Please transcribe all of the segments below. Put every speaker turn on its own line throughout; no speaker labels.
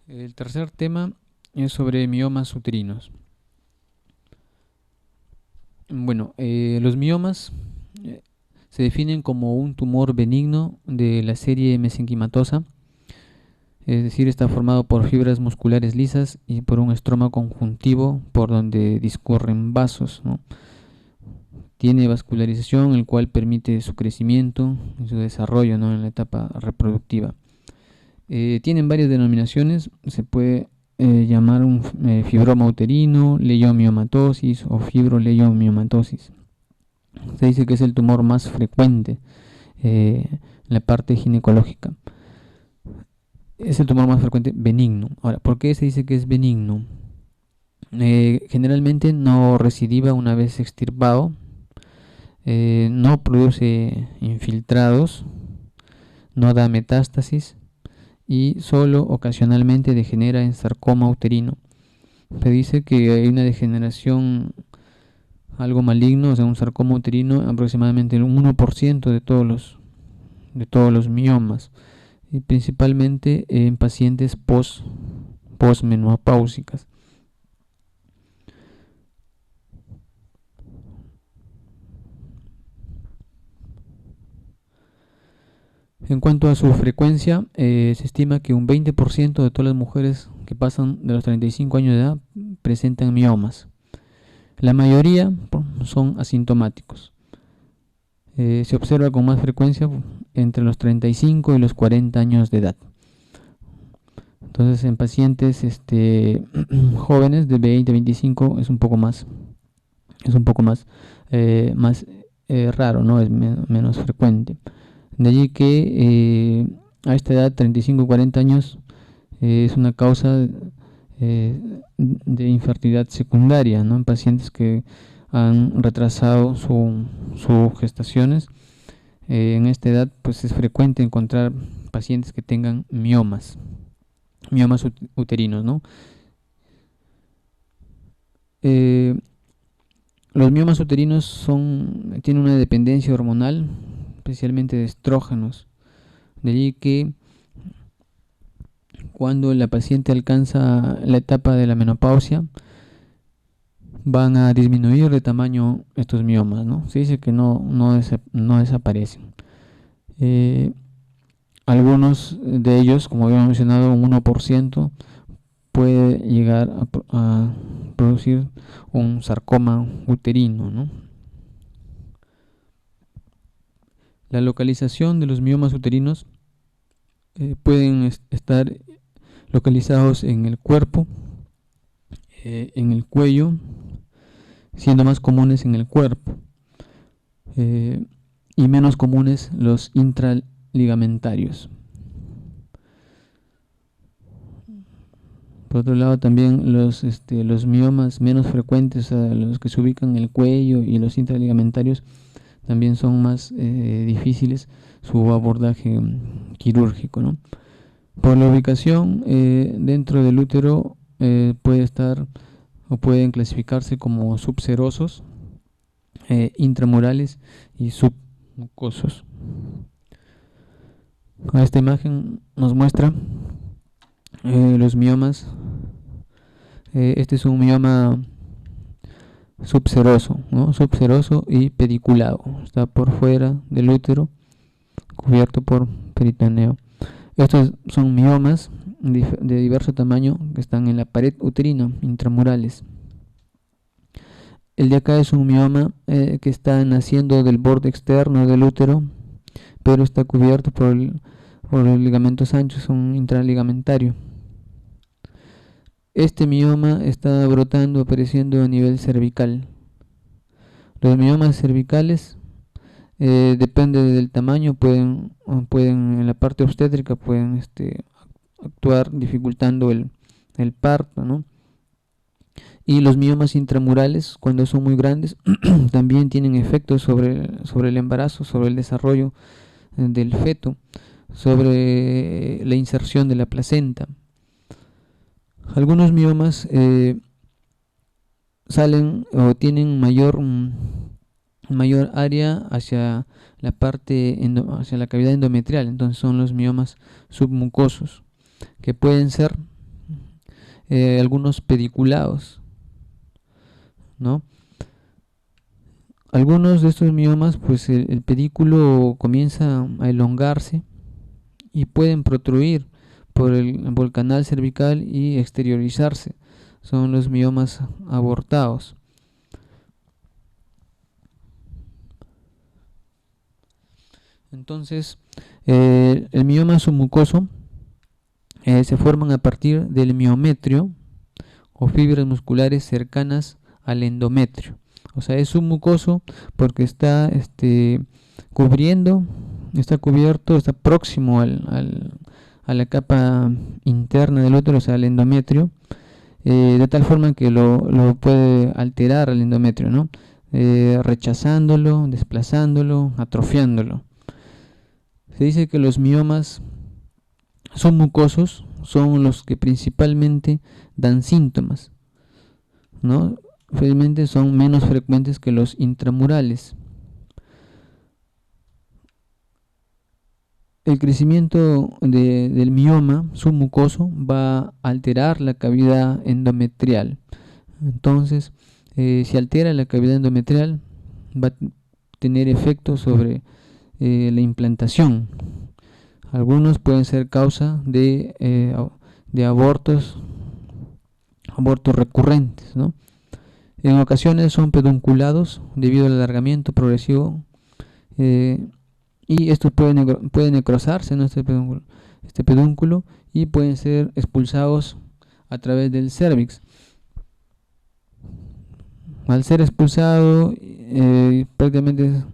El tercer tema es sobre miomas uterinos. Bueno, los miomas eh, se definen como un tumor benigno de la serie mesenquimatosa, es decir, está formado por fibras musculares lisas y por un estroma conjuntivo por donde discurren vasos, ¿no? Tiene vascularización, el cual permite su crecimiento y su desarrollo, ¿no?, en la etapa reproductiva. Tienen varias denominaciones, se puede llamar un fibroma uterino, leiomiomatosis o fibroleiomiomatosis. Se dice que es el tumor más frecuente en la parte ginecológica. Es el tumor más frecuente benigno. Ahora, ¿por qué se dice que es benigno? Generalmente no recidiva una vez extirpado, no produce infiltrados, no da metástasis y solo ocasionalmente degenera en sarcoma uterino. Se dice que hay una degeneración algo maligno, o sea, un sarcoma uterino, aproximadamente el 1% de todos los miomas, y principalmente en pacientes posmenopáusicas. En cuanto a su frecuencia, se estima que un 20% de todas las mujeres que pasan de los 35 años de edad presentan miomas. La mayoría son asintomáticos. Se observa con más frecuencia entre los 35 y los 40 años de edad. Entonces, en pacientes jóvenes de 20 a 25 es un poco más raro, ¿no? Es menos frecuente. De allí que a esta edad, 35 o 40 años, es una causa de infertilidad secundaria, ¿no?, en pacientes que han retrasado sus gestaciones. En esta edad, pues es frecuente encontrar pacientes que tengan miomas uterinos, ¿no? Los miomas uterinos tienen una dependencia hormonal, especialmente de estrógenos. De allí que cuando la paciente alcanza la etapa de la menopausia, van a disminuir de tamaño estos miomas, ¿no? Se dice que no desaparecen. Algunos de ellos, como habíamos mencionado, un 1% puede llegar a producir un sarcoma uterino, ¿no? La localización de los miomas uterinos pueden estar localizados en el cuerpo, en el cuello, siendo más comunes en el cuerpo, y menos comunes los intraligamentarios. Por otro lado, también los miomas menos frecuentes, los que se ubican en el cuello y los intraligamentarios, también son más difíciles su abordaje quirúrgico, ¿no? Por la ubicación dentro del útero puede estar o pueden clasificarse como subserosos, intramurales y submucosos. Esta imagen nos muestra los miomas. Este es un mioma subseroso, ¿no? Subseroso y pediculado. Está por fuera del útero, cubierto por peritoneo. Estos son miomas de diverso tamaño que están en la pared uterina, intramurales. El de acá es un mioma que está naciendo del borde externo del útero, pero está cubierto por los ligamentos anchos, es un intraligamentario. Este mioma está brotando, apareciendo a nivel cervical. Los miomas cervicales, depende del tamaño, pueden en la parte obstétrica pueden actuar dificultando el parto, ¿no? Y los miomas intramurales, cuando son muy grandes, también tienen efectos sobre el embarazo, sobre el desarrollo del feto, sobre la inserción de la placenta. Algunos miomas salen o tienen mayor área hacia la parte hacia la cavidad endometrial, entonces son los miomas submucosos, que pueden ser algunos pediculados, ¿no? Algunos de estos miomas, pues el pedículo comienza a elongarse y pueden protruir por el canal cervical y exteriorizarse. Son los miomas abortados. Entonces, el mioma submucoso se forman a partir del miometrio o fibras musculares cercanas al endometrio. O sea, es submucoso porque está cubriendo, está cubierto, está próximo a la capa interna del útero, o sea, al endometrio, de tal forma que lo puede alterar al endometrio, ¿no? Rechazándolo, desplazándolo, atrofiándolo. Se dice que los miomas submucosos son los que principalmente dan síntomas, ¿no? Felizmente son menos frecuentes que los intramurales. El crecimiento del mioma submucoso va a alterar la cavidad endometrial. Entonces, si altera la cavidad endometrial, va a tener efecto sobre la implantación. Algunos pueden ser causa de abortos recurrentes, ¿no? En ocasiones son pedunculados debido al alargamiento progresivo y estos pueden necrosarse, ¿no? Este pedúnculo, y pueden ser expulsados a través del cérvix. Al ser expulsado, prácticamente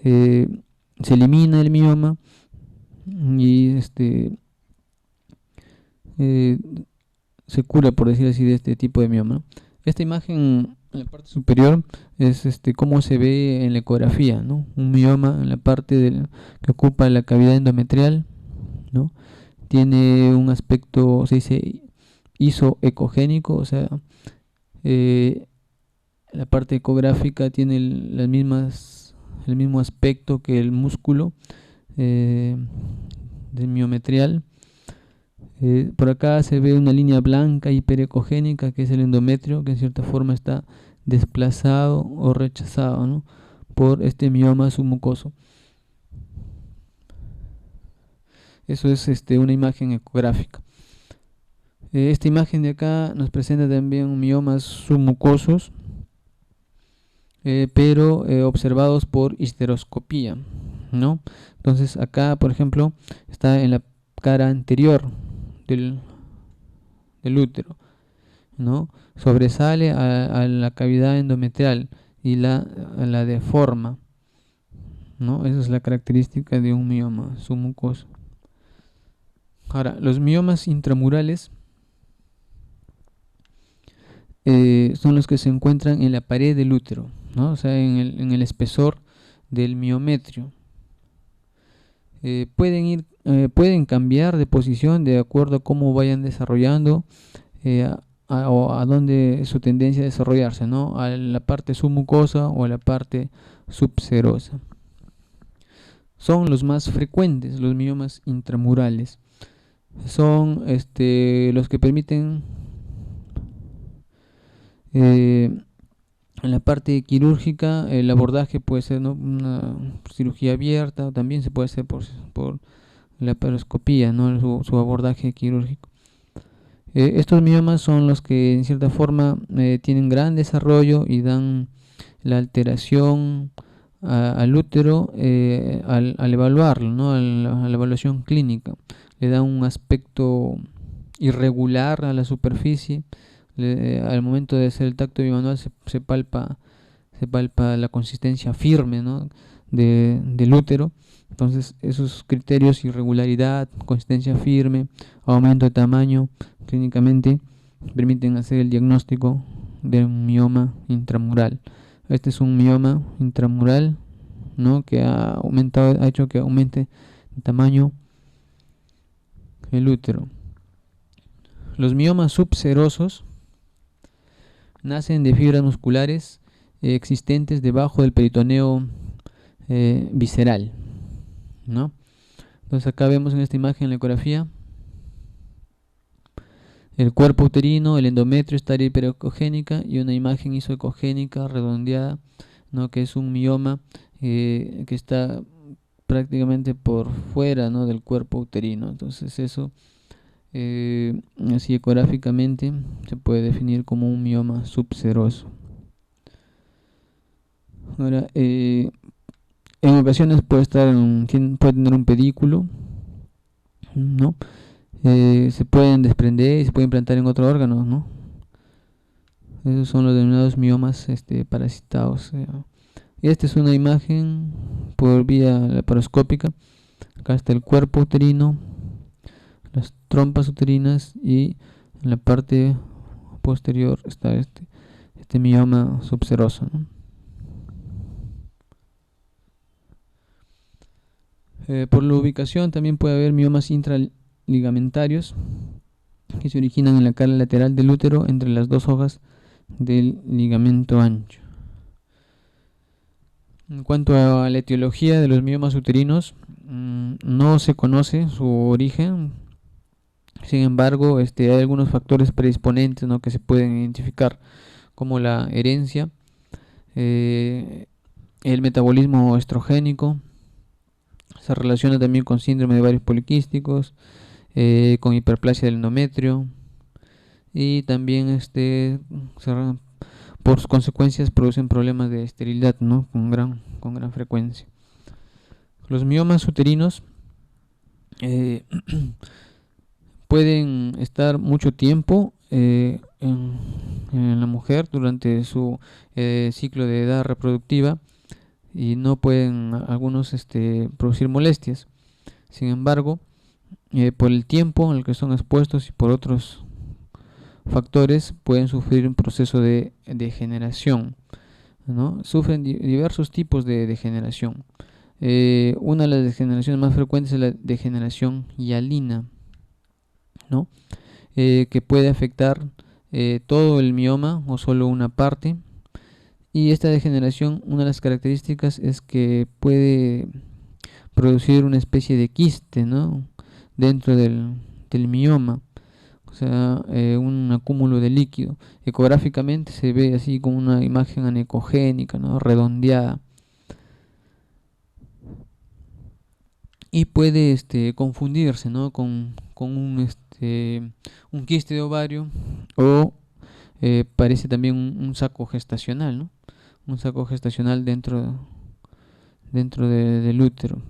se elimina el mioma y se cura, por decir así, de este tipo de mioma. Esta imagen en la parte superior es cómo se ve en la ecografía, ¿no? Un mioma en la parte que ocupa la cavidad endometrial, ¿no? Tiene un aspecto, se dice, isoecogénico, o sea, la parte ecográfica tiene el mismo aspecto que el músculo del miometrial. Por acá se ve una línea blanca hiperecogénica, que es el endometrio, que en cierta forma está desplazado o rechazado, ¿no? Por este mioma submucoso. Eso es una imagen ecográfica. Esta imagen de acá nos presenta también miomas submucosos, pero observados por histeroscopía, ¿no? Entonces acá, por ejemplo, está en la cara anterior del útero, ¿no? Sobresale a la cavidad endometrial y la deforma, ¿no? Esa es la característica de un mioma submucoso. Ahora, los miomas intramurales son los que se encuentran en la pared del útero, ¿no? O sea, en el espesor del miometrio. Pueden cambiar de posición de acuerdo a cómo vayan desarrollando a dónde su tendencia a desarrollarse, ¿no? A la parte submucosa o a la parte subserosa. Son los más frecuentes, los miomas intramurales. Son los que permiten en la parte quirúrgica el abordaje puede ser, ¿no? Una cirugía abierta, también se puede hacer por la laparoscopía, ¿no? Su abordaje quirúrgico. Estos miomas son los que en cierta forma tienen gran desarrollo y dan la alteración al útero al evaluarlo, ¿no? A la evaluación clínica. Le da un aspecto irregular a la superficie. Al momento de hacer el tacto bimanual se palpa la consistencia firme, ¿no? del útero. Entonces esos criterios, irregularidad, consistencia firme, aumento de tamaño, clínicamente permiten hacer el diagnóstico de un mioma intramural. Este es un mioma intramural, ¿no? Que ha hecho que aumente el tamaño el útero. Los miomas subserosos nacen de fibras musculares existentes debajo del peritoneo visceral, ¿no? Entonces acá vemos en esta imagen la ecografía el cuerpo uterino, el endometrio está área hiperecogénica y una imagen isoecogénica redondeada, ¿no? Que es un mioma que está prácticamente por fuera, ¿no? del cuerpo uterino. Entonces eso así ecográficamente se puede definir como un mioma subseroso. Ahora, en ocasiones puede puede tener un pedículo, ¿no? Se pueden desprender y se pueden implantar en otro órgano, ¿no? Esos son los denominados miomas parasitados. Esta es una imagen por vía laparoscópica. Acá está el cuerpo uterino, las trompas uterinas y en la parte posterior está este mioma subseroso, ¿no? Por la ubicación también puede haber miomas intraligamentarios que se originan en la cara lateral del útero entre las dos hojas del ligamento ancho. En cuanto a la etiología de los miomas uterinos, no se conoce su origen. Sin embargo, hay algunos factores predisponentes, ¿no? que se pueden identificar, como la herencia, el metabolismo estrogénico, se relaciona también con síndrome de ovarios poliquísticos, con hiperplasia del endometrio y también por sus consecuencias producen problemas de esterilidad, ¿no? con gran frecuencia. Los miomas uterinos pueden estar mucho tiempo en la mujer durante su ciclo de edad reproductiva y no pueden algunos producir molestias. Sin embargo, por el tiempo en el que son expuestos y por otros factores pueden sufrir un proceso de degeneración, ¿no? Sufren diversos tipos de degeneración. Una de las degeneraciones más frecuentes es la degeneración hialina, ¿no? Que puede afectar todo el mioma o solo una parte. Y esta degeneración, una de las características es que puede producir una especie de quiste, ¿no? dentro del mioma, o sea, un acúmulo de líquido. Ecográficamente se ve así como una imagen anecogénica, ¿no? redondeada. Y puede confundirse, ¿no? con un quiste de ovario o parece también un saco gestacional, ¿no? Un saco gestacional dentro del útero,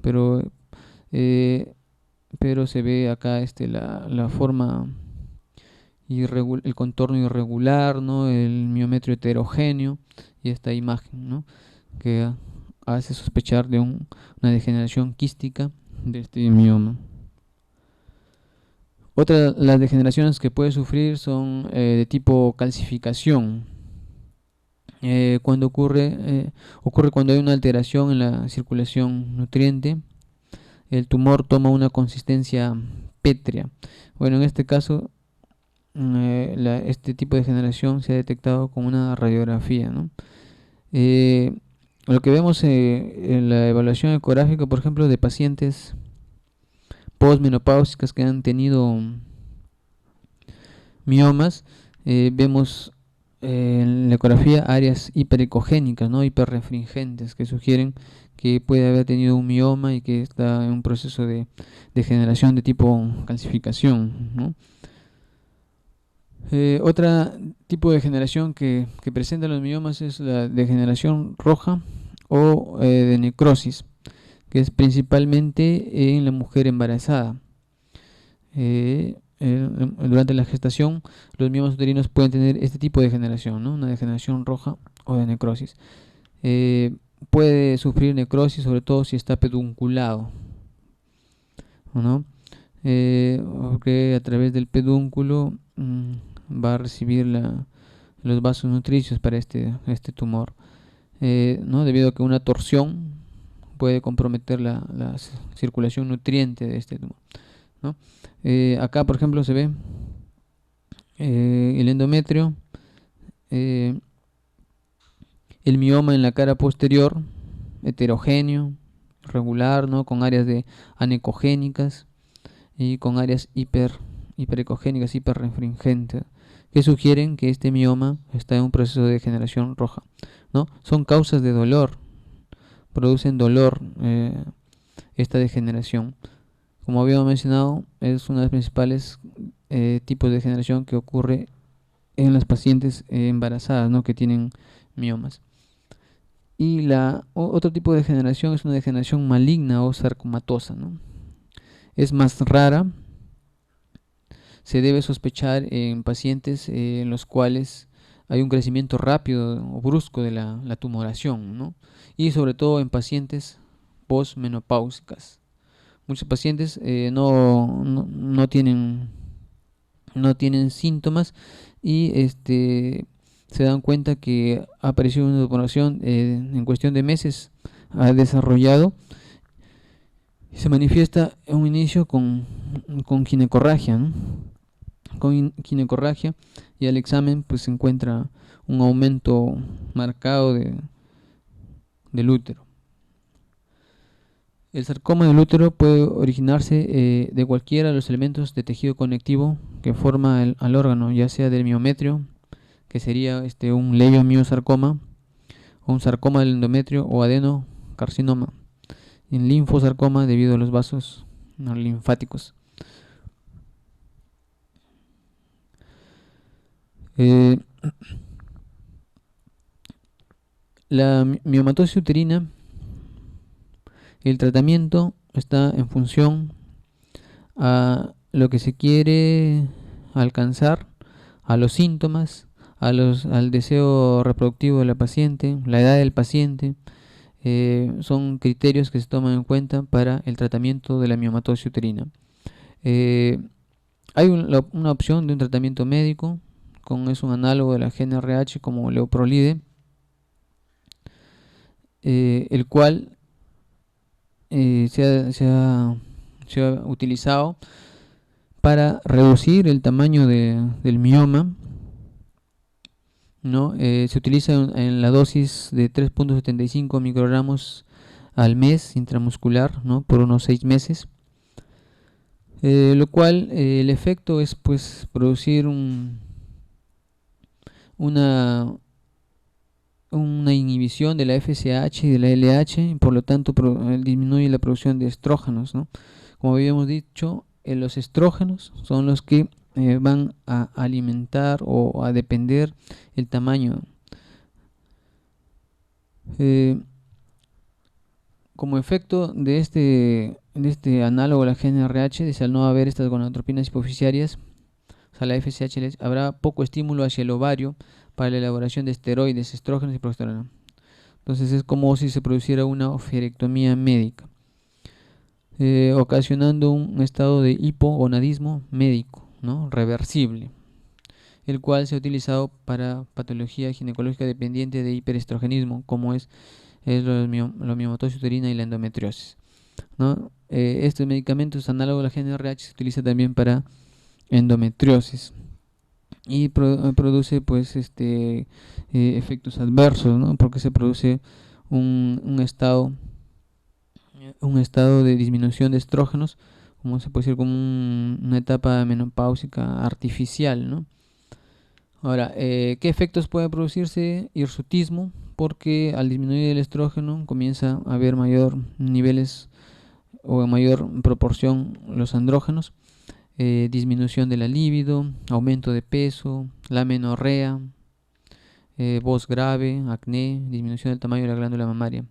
eh, pero se ve acá la forma el contorno irregular, ¿no? El miometrio heterogéneo y esta imagen, ¿no? que hace sospechar de una degeneración quística de este mioma. Otra de las degeneraciones que puede sufrir son de tipo calcificación. Cuando ocurre cuando hay una alteración en la circulación nutriente, el tumor toma una consistencia pétrea. Bueno, en este caso, este tipo de degeneración se ha detectado con una radiografía, ¿no? Lo que vemos en la evaluación ecográfica, por ejemplo, de pacientes postmenopáusicas que han tenido miomas, vemos en la ecografía áreas hiperecogénicas, ¿no? hiperrefringentes, que sugieren que puede haber tenido un mioma y que está en un proceso de degeneración de tipo calcificación, ¿no? Otro tipo de degeneración que presentan los miomas es la degeneración roja o de necrosis, que es principalmente en la mujer embarazada. Durante la gestación, los miomas uterinos pueden tener este tipo de degeneración, ¿no? Una degeneración roja o de necrosis. Puede sufrir necrosis, sobre todo si está pedunculado, ¿no? Porque a través del pedúnculo va a recibir los vasos nutricios para este tumor, ¿no? Debido a que una torsión puede comprometer la circulación nutriente de este tumor, ¿no? Acá, por ejemplo, se ve el endometrio, el mioma en la cara posterior, heterogéneo, regular, ¿no? con áreas anecogénicas y con áreas hiperecogénicas, hiperrefringentes, que sugieren que este mioma está en un proceso de degeneración roja, ¿no? Son causas de dolor, producen dolor esta degeneración. Como habíamos mencionado, es uno de los principales tipos de degeneración que ocurre en las pacientes embarazadas, ¿no? Que tienen miomas. Y otro tipo de degeneración es una degeneración maligna o sarcomatosa, ¿no? Es más rara, se debe sospechar en pacientes en los cuales hay un crecimiento rápido o brusco de la tumoración, ¿no? Y sobre todo en pacientes posmenopáusicas. Muchos pacientes no tienen síntomas y se dan cuenta que ha aparecido una tumoración en cuestión de meses, ha desarrollado y se manifiesta en un inicio con ginecorragia, ¿no? Con ginecorragia, y al examen pues se encuentra un aumento marcado del útero. El sarcoma del útero puede originarse de cualquiera de los elementos de tejido conectivo que forma al órgano, ya sea del miometrio, que sería un leiomiosarcoma, o un sarcoma del endometrio o adenocarcinoma, en linfosarcoma debido a los vasos linfáticos. La miomatosis uterina, el tratamiento está en función a lo que se quiere alcanzar, a los síntomas, al deseo reproductivo de la paciente, la edad del paciente. Son criterios que se toman en cuenta para el tratamiento de la miomatosis uterina. Hay una opción de un tratamiento médico, es un análogo de la GnRH como Leuprolide, el cual se ha utilizado para reducir el tamaño del mioma, ¿no? Se utiliza en la dosis de 3.75 microgramos al mes intramuscular, ¿no? Por unos 6 meses, lo cual el efecto es pues producir una inhibición de la FSH y de la LH, y por lo tanto disminuye la producción de estrógenos, ¿no? Como habíamos dicho, los estrógenos son los que van a alimentar o a depender el tamaño. Como efecto de este análogo a la GnRH, al no haber estas gonadotropinas hipoficiarias, o sea, la FSH, habrá poco estímulo hacia el ovario para la elaboración de esteroides, estrógenos y progesterona. Entonces es como si se produciera una oferectomía médica, ocasionando un estado de hipogonadismo médico, ¿no? Reversible, el cual se ha utilizado para patología ginecológica dependiente de hiperestrogenismo, como es la miomatosis uterina y la endometriosis, ¿no? Estos medicamentos análogos a la GnRH se utiliza también para endometriosis y produce pues efectos adversos, ¿no? Porque se produce un estado de disminución de estrógenos, como se puede decir, como una etapa menopáusica artificial, ¿no? Ahora, ¿qué efectos puede producirse? Hirsutismo, porque al disminuir el estrógeno comienza a haber mayor niveles o en mayor proporción los andrógenos, disminución de la libido, aumento de peso, la amenorrea, voz grave, acné, disminución del tamaño de la glándula mamaria.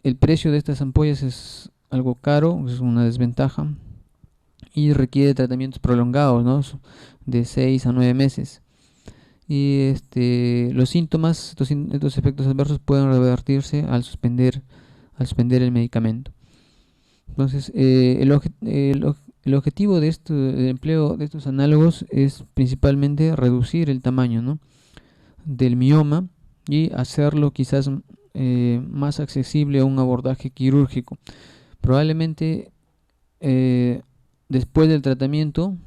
El precio de estas ampollas es algo caro, es una desventaja, y requiere tratamientos prolongados, ¿no? De 6 a 9 meses. Y los síntomas, estos efectos adversos pueden revertirse al suspender el medicamento. Entonces, el objetivo del empleo de estos análogos es principalmente reducir el tamaño, ¿no? Del mioma y hacerlo quizás más accesible a un abordaje quirúrgico. Probablemente después del tratamiento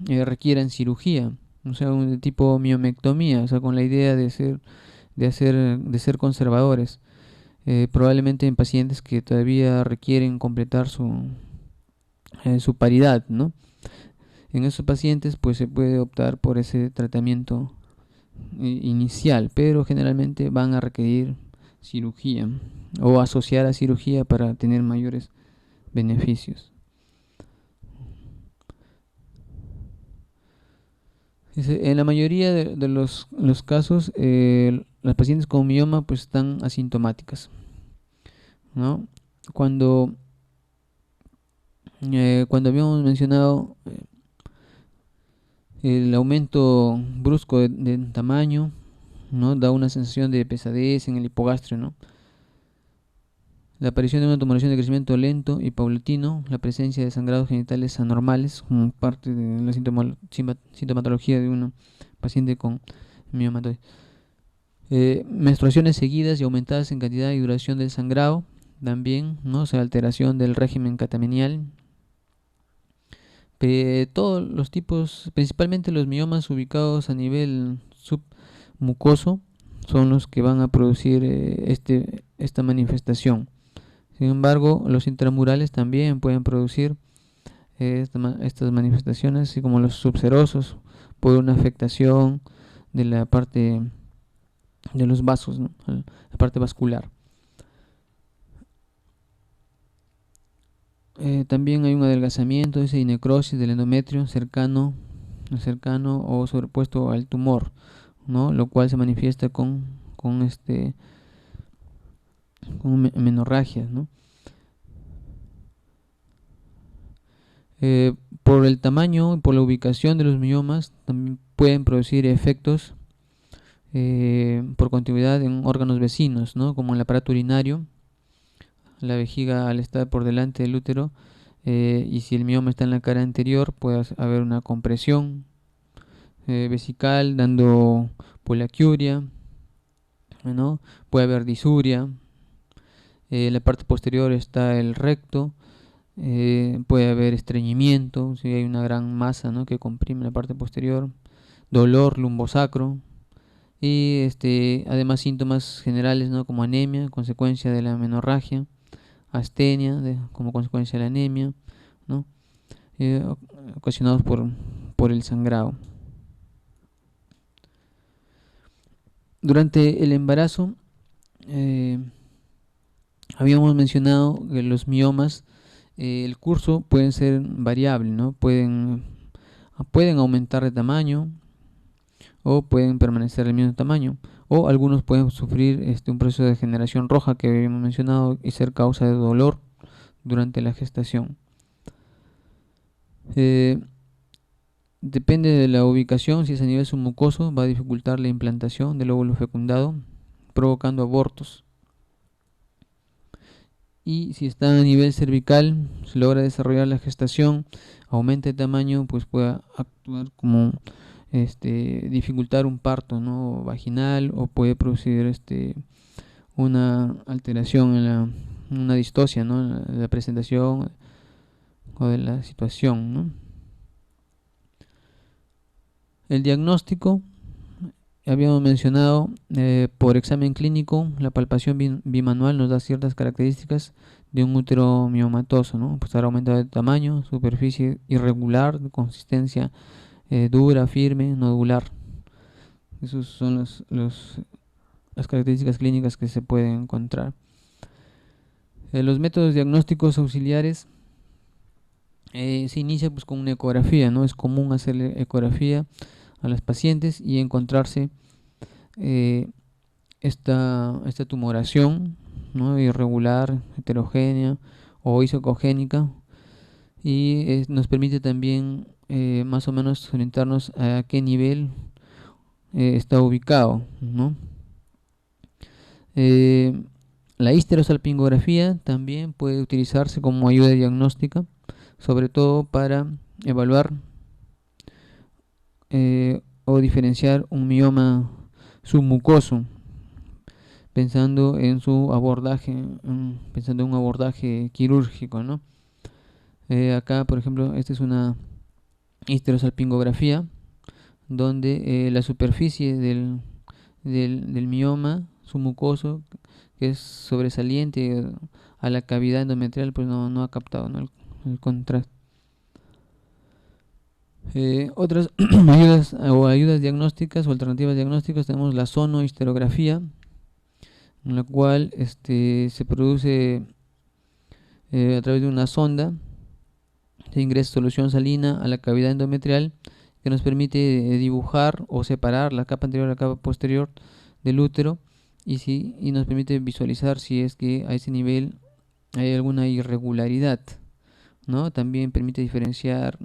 requieran cirugía, o sea, un tipo miomectomía, o sea, con la idea de ser conservadores. Probablemente en pacientes que todavía requieren completar su su paridad, ¿no? En esos pacientes pues se puede optar por ese tratamiento inicial, pero generalmente van a requerir cirugía o asociar a cirugía para tener mayores beneficios. En la mayoría de los casos, las pacientes con mioma pues están asintomáticas, ¿no? Cuando, cuando habíamos mencionado el aumento brusco de tamaño, ¿no? Da una sensación de pesadez en el hipogastrio, ¿no? La aparición de una tumoración de crecimiento lento y paulatino, la presencia de sangrados genitales anormales como parte de la sintomatología de una paciente con miomatosis. Menstruaciones seguidas y aumentadas en cantidad y duración del sangrado, también, ¿no? O sea, alteración del régimen catamenial. Todos los tipos, principalmente los miomas ubicados a nivel submucoso, son los que van a producir esta manifestación. Sin embargo, los intramurales también pueden producir estas manifestaciones, así como los subserosos, por una afectación de la parte de los vasos, ¿no? La parte vascular. También hay un adelgazamiento y necrosis del endometrio cercano o sobrepuesto al tumor, ¿no? Lo cual se manifiesta con menorragias, ¿no? Por el tamaño y por la ubicación de los miomas también pueden producir efectos por continuidad en órganos vecinos, ¿no? Como el aparato urinario, la vejiga al estar por delante del útero, y si el mioma está en la cara anterior puede haber una compresión vesical dando poliaquiuria, ¿no? Puede haber disuria. En la parte posterior está el recto. Puede haber estreñimiento si hay una gran masa, ¿no? Que comprime la parte posterior, dolor lumbosacro y además síntomas generales, ¿no? Como anemia, consecuencia de la menorragia, astenia, como consecuencia de la anemia, ¿no? Eh, Ocasionados por el sangrado. Durante el embarazo, eh, habíamos mencionado que los miomas, el curso pueden ser variable, ¿no? Pueden aumentar de tamaño o pueden permanecer del mismo tamaño, o algunos pueden sufrir un proceso de degeneración roja que habíamos mencionado y ser causa de dolor durante la gestación. Depende de la ubicación, si es a nivel submucoso va a dificultar la implantación del óvulo fecundado, provocando abortos. Y si está a nivel cervical, se logra desarrollar la gestación, aumenta el tamaño, pues puede actuar como dificultar un parto, ¿no? Vaginal, o puede producir una alteración una distosia, ¿no? En la presentación o de la situación, ¿no? El diagnóstico, habíamos mencionado, por examen clínico, la palpación bimanual nos da ciertas características de un útero miomatoso, ¿no? Pues estar aumentado de tamaño, superficie irregular, de consistencia dura, firme, nodular. Esas son las características clínicas que se pueden encontrar. Los métodos diagnósticos auxiliares, se inicia pues con una ecografía, ¿no? Es común hacerle ecografía a las pacientes y encontrarse esta tumoración, ¿no? Irregular, heterogénea o isocogénica, y nos permite también más o menos orientarnos a qué nivel está ubicado, ¿no? La histerosalpingografía también puede utilizarse como ayuda diagnóstica, sobre todo para evaluar o diferenciar un mioma submucoso, pensando en su abordaje, pensando en un abordaje quirúrgico, ¿no? Acá, por ejemplo, esta es una histerosalpingografía donde la superficie del mioma submucoso, que es sobresaliente a la cavidad endometrial, pues no ha captado, ¿no? el contraste. Otras ayudas diagnósticas o alternativas diagnósticas tenemos la sonohisterografía, en la cual se produce a través de una sonda, se ingresa solución salina a la cavidad endometrial que nos permite dibujar o separar la capa anterior a la capa posterior del útero y nos permite visualizar si es que a ese nivel hay alguna irregularidad, ¿no? También permite diferenciar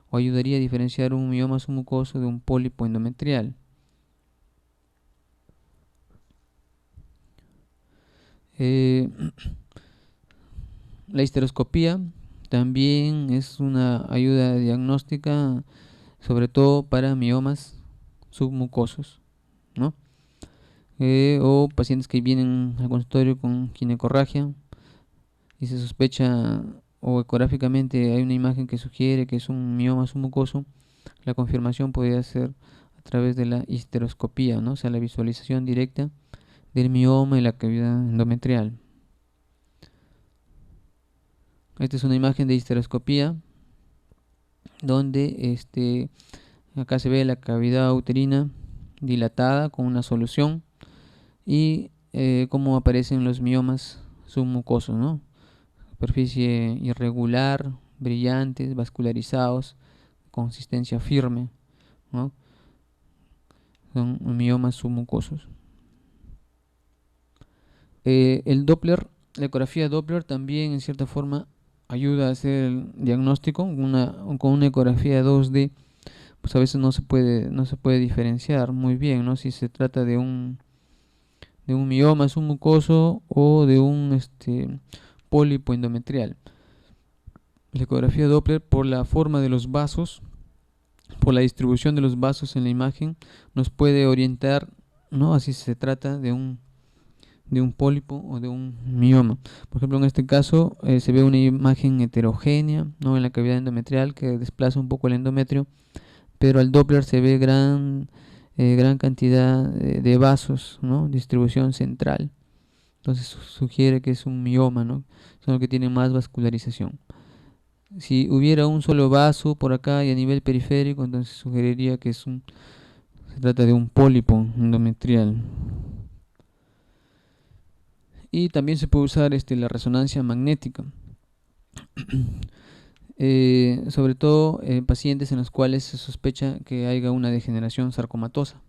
o ayudaría a diferenciar un mioma submucoso de un pólipo endometrial. Eh, la histeroscopía también es una ayuda diagnóstica, sobre todo para miomas submucosos, ¿no? O pacientes que vienen al consultorio con ginecorragia y se sospecha o ecográficamente hay una imagen que sugiere que es un mioma submucoso. La confirmación podría ser a través de la histeroscopía, ¿no? O sea, la visualización directa del mioma y la cavidad endometrial. Esta es una imagen de histeroscopía donde acá se ve la cavidad uterina dilatada con una solución y cómo aparecen los miomas submucosos, ¿no? Superficie irregular, brillantes, vascularizados, consistencia firme, ¿no? Son miomas submucosos. El Doppler, la ecografía Doppler también en cierta forma ayuda a hacer el diagnóstico. Con una ecografía 2D, pues a veces no se puede diferenciar muy bien, ¿no? Si se trata de un mioma submucoso o de un pólipo endometrial. La ecografía Doppler, por la forma de los vasos, por la distribución de los vasos en la imagen, nos puede orientar, ¿no? Así se trata de un pólipo o de un mioma. Por ejemplo, en este caso se ve una imagen heterogénea, ¿no? En la cavidad endometrial que desplaza un poco el endometrio, pero al Doppler se ve gran cantidad de vasos, ¿no? Distribución central. Entonces sugiere que es un mioma, ¿no? Son los que tienen más vascularización. Si hubiera un solo vaso por acá y a nivel periférico, entonces sugeriría que se trata de un pólipo endometrial. Y también se puede usar la resonancia magnética, sobre todo en pacientes en los cuales se sospecha que haya una degeneración sarcomatosa,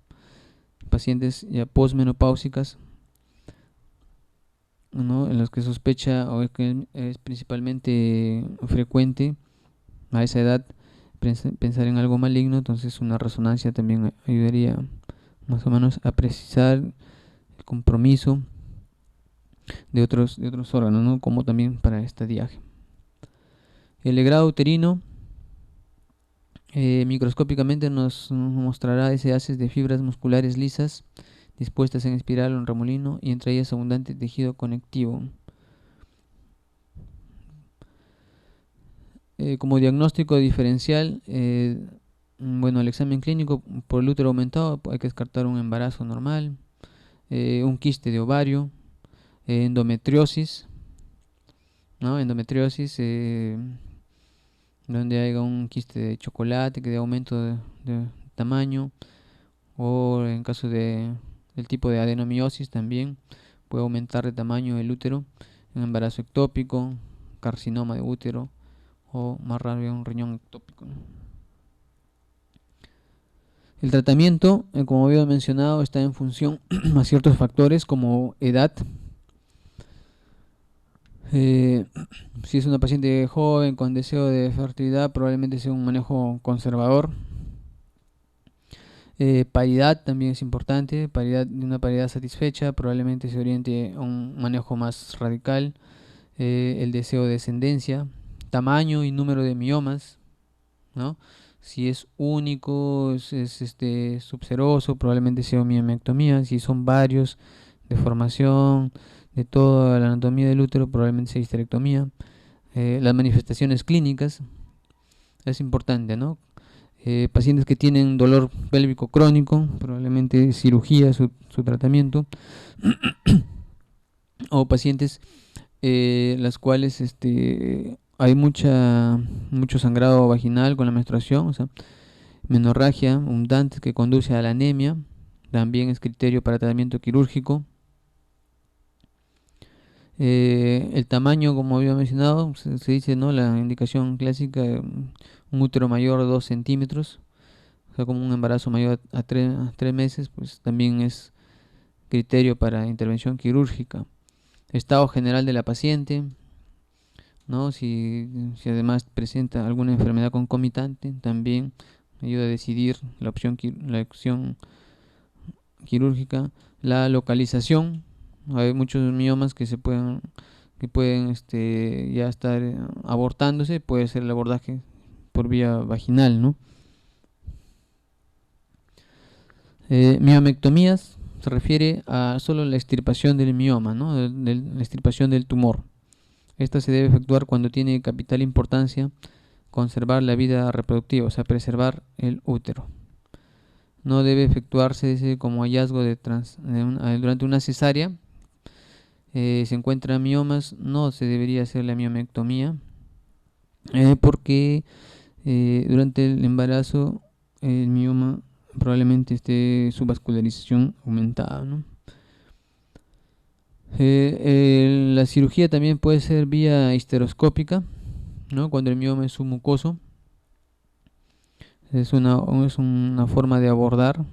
pacientes ya posmenopáusicas, ¿no? En los que sospecha o que es principalmente frecuente a esa edad pensar en algo maligno. Entonces una resonancia también ayudaría más o menos a precisar el compromiso de otros órganos, ¿no? Como también para estadiaje. El legrado uterino microscópicamente nos mostrará ese haces de fibras musculares lisas dispuestas en espiral o en remolino y entre ellas abundante tejido conectivo. Como diagnóstico diferencial, bueno, el examen clínico por el útero aumentado hay que descartar un embarazo normal, un quiste de ovario, endometriosis, ¿no? Endometriosis donde haya un quiste de chocolate que dé aumento de tamaño, o en caso del tipo de adenomiosis también puede aumentar de tamaño el útero, un embarazo ectópico, carcinoma de útero o más raro un riñón ectópico, ¿no? El tratamiento, como había mencionado, está en función a ciertos factores como edad. Si es una paciente joven con deseo de fertilidad, probablemente sea un manejo conservador. Paridad también es importante, una paridad satisfecha, probablemente se oriente a un manejo más radical. El deseo de descendencia, tamaño y número de miomas, ¿no? Si es único, es subseroso, probablemente sea miomectomía. Si son varios, deformación de toda la anatomía del útero, probablemente sea histerectomía. Las manifestaciones clínicas es importante, ¿no? Pacientes que tienen dolor pélvico crónico, probablemente cirugía su tratamiento, o pacientes las cuales hay mucho sangrado vaginal con la menstruación, o sea, menorragia abundante que conduce a la anemia, también es criterio para tratamiento quirúrgico. El tamaño, como había mencionado, se dice, ¿no? La indicación clásica, un útero mayor de 2 centímetros, o sea, como un embarazo mayor a 3 meses, pues también es criterio para intervención quirúrgica. Estado general de la paciente, ¿no? Si además presenta alguna enfermedad concomitante, también ayuda a decidir la opción quirúrgica. La localización, hay muchos miomas que pueden ya estar abortándose, puede ser el abordaje por vía vaginal, ¿no? Miomectomías se refiere a solo la extirpación del mioma, ¿no? La extirpación del tumor. Esta se debe efectuar cuando tiene capital importancia conservar la vida reproductiva, o sea, preservar el útero. No debe efectuarse como hallazgo durante una cesárea. Se encuentran miomas, no se debería hacer la miomectomía, porque durante el embarazo el mioma probablemente esté su vascularización aumentada, ¿no? La cirugía también puede ser vía histeroscópica, ¿no? Cuando el mioma es submucoso. Es una forma de abordar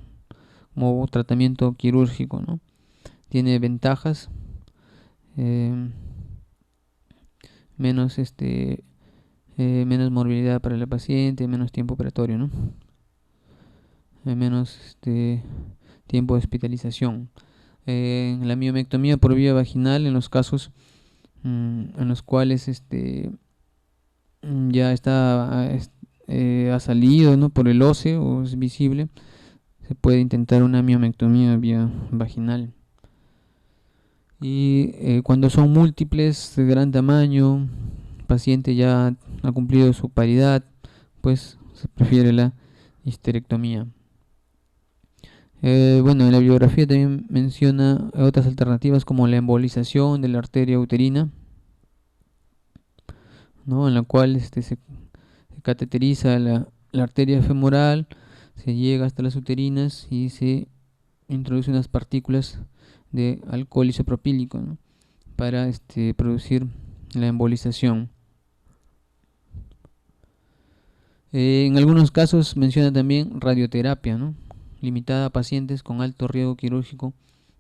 como tratamiento quirúrgico, ¿no? Tiene ventajas, eh, menos menos morbilidad para el paciente, menos tiempo operatorio, ¿no? Menos tiempo de hospitalización. La miomectomía por vía vaginal en los casos en los cuales ya ha salido, ¿no? Por el óseo o es visible, se puede intentar una miomectomía vía vaginal. Y cuando son múltiples de gran tamaño, el paciente ya ha cumplido su paridad, pues se prefiere la histerectomía. Bueno, en la bibliografía también menciona otras alternativas como la embolización de la arteria uterina, ¿no? En la cual se cateteriza la arteria femoral, se llega hasta las uterinas y se introduce unas partículas de alcohol isopropílico, ¿no? Para producir la embolización. En algunos casos menciona también radioterapia, ¿no? Limitada a pacientes con alto riesgo quirúrgico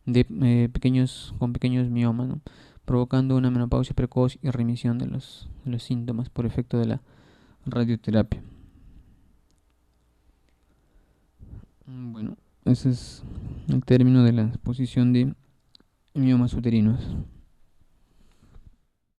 con pequeños miomas, ¿no? Provocando una menopausia precoz y remisión de los síntomas por efecto de la radioterapia. Bueno, ese es el término de la exposición de miomas uterinos.